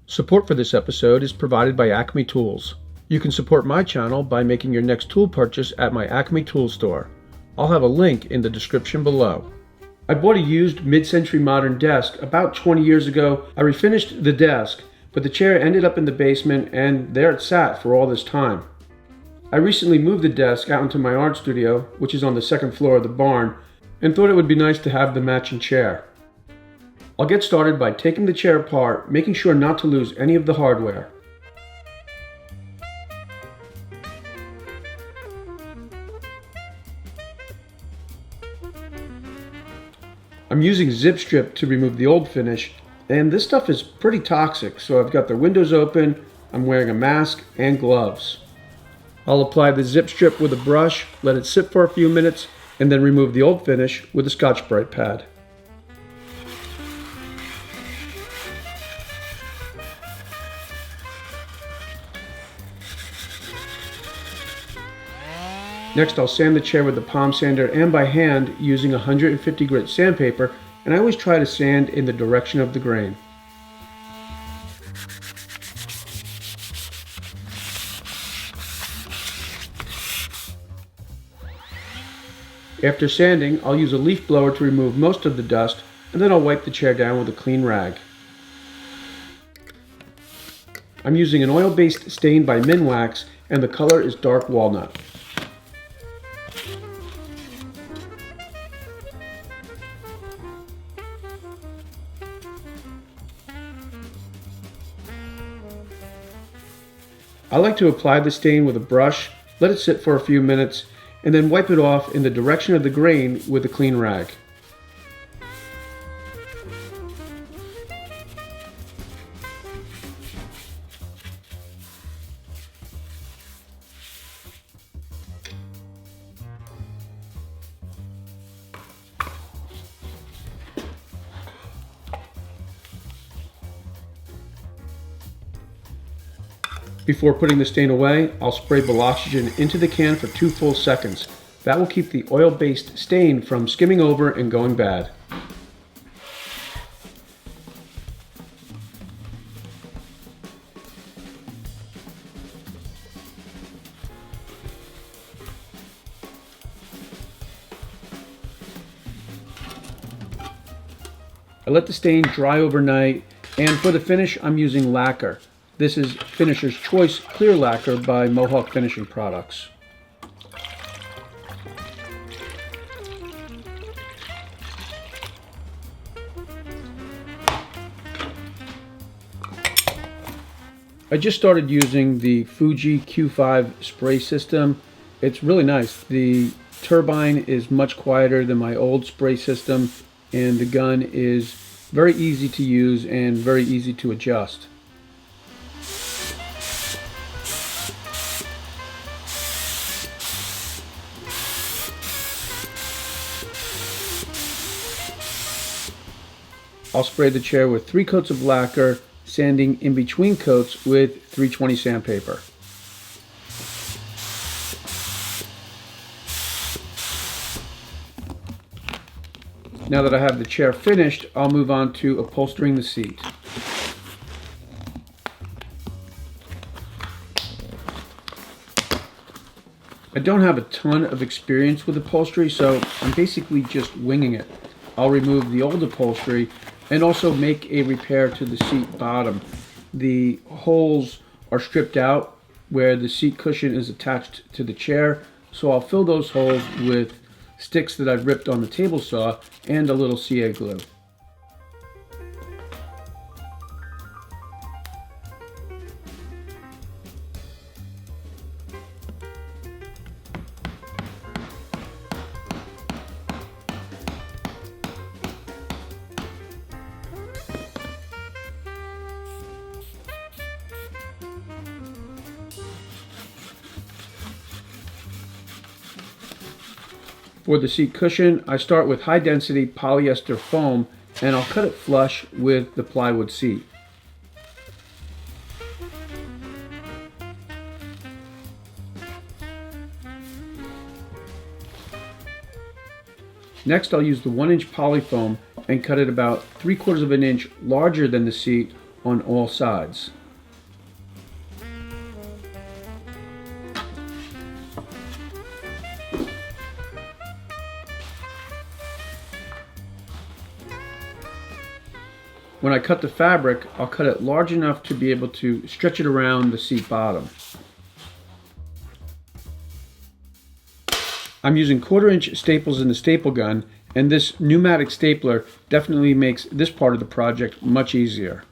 Support for this episode is provided by Acme Tools. You can support my channel by making your next tool purchase at my Acme Tool store. I'll have a link in the description below. I bought a used mid-century modern desk about 20 years ago. I refinished the desk, but the chair ended up in the basement and there it sat for all this time. I recently moved the desk out into my art studio, which is on the second floor of the barn, and thought it would be nice to have the matching chair. I'll get started by taking the chair apart, making sure not to lose any of the hardware. I'm using zip strip to remove the old finish, and this stuff is pretty toxic, so I've got the windows open, I'm wearing a mask and gloves. I'll apply the zip strip with a brush, let it sit for a few minutes, and then remove the old finish with a Scotch-Brite pad. Next, I'll sand the chair with the palm sander and by hand using 150 grit sandpaper, and I always try to sand in the direction of the grain. After sanding, I'll use a leaf blower to remove most of the dust, and then I'll wipe the chair down with a clean rag. I'm using an oil-based stain by Minwax, and the color is dark walnut. I like to apply the stain with a brush, let it sit for a few minutes, and then wipe it off in the direction of the grain with a clean rag. Before putting the stain away, I'll spray Veloxygen into the can for 2 full seconds. That will keep the oil-based stain from skimming over and going bad. I let the stain dry overnight, and for the finish I'm using lacquer. This is Finisher's Choice Clear Lacquer by Mohawk Finishing Products. I just started using the Fuji Q5 spray system. It's really nice. The turbine is much quieter than my old spray system, and the gun is very easy to use and very easy to adjust. I'll spray the chair with 3 coats of lacquer, sanding in between coats with 320 sandpaper. Now that I have the chair finished, I'll move on to upholstering the seat. I don't have a ton of experience with upholstery, so I'm basically just winging it. I'll remove the old upholstery and also make a repair to the seat bottom. The holes are stripped out where the seat cushion is attached to the chair, so I'll fill those holes with sticks that I've ripped on the table saw and a little CA glue. For the seat cushion, I start with high density polyester foam and I'll cut it flush with the plywood seat. Next, I'll use the 1-inch polyfoam and cut it about 3/4 of an inch larger than the seat on all sides. When I cut the fabric, I'll cut it large enough to be able to stretch it around the seat bottom. I'm using 1/4" staples in the staple gun, and this pneumatic stapler definitely makes this part of the project much easier.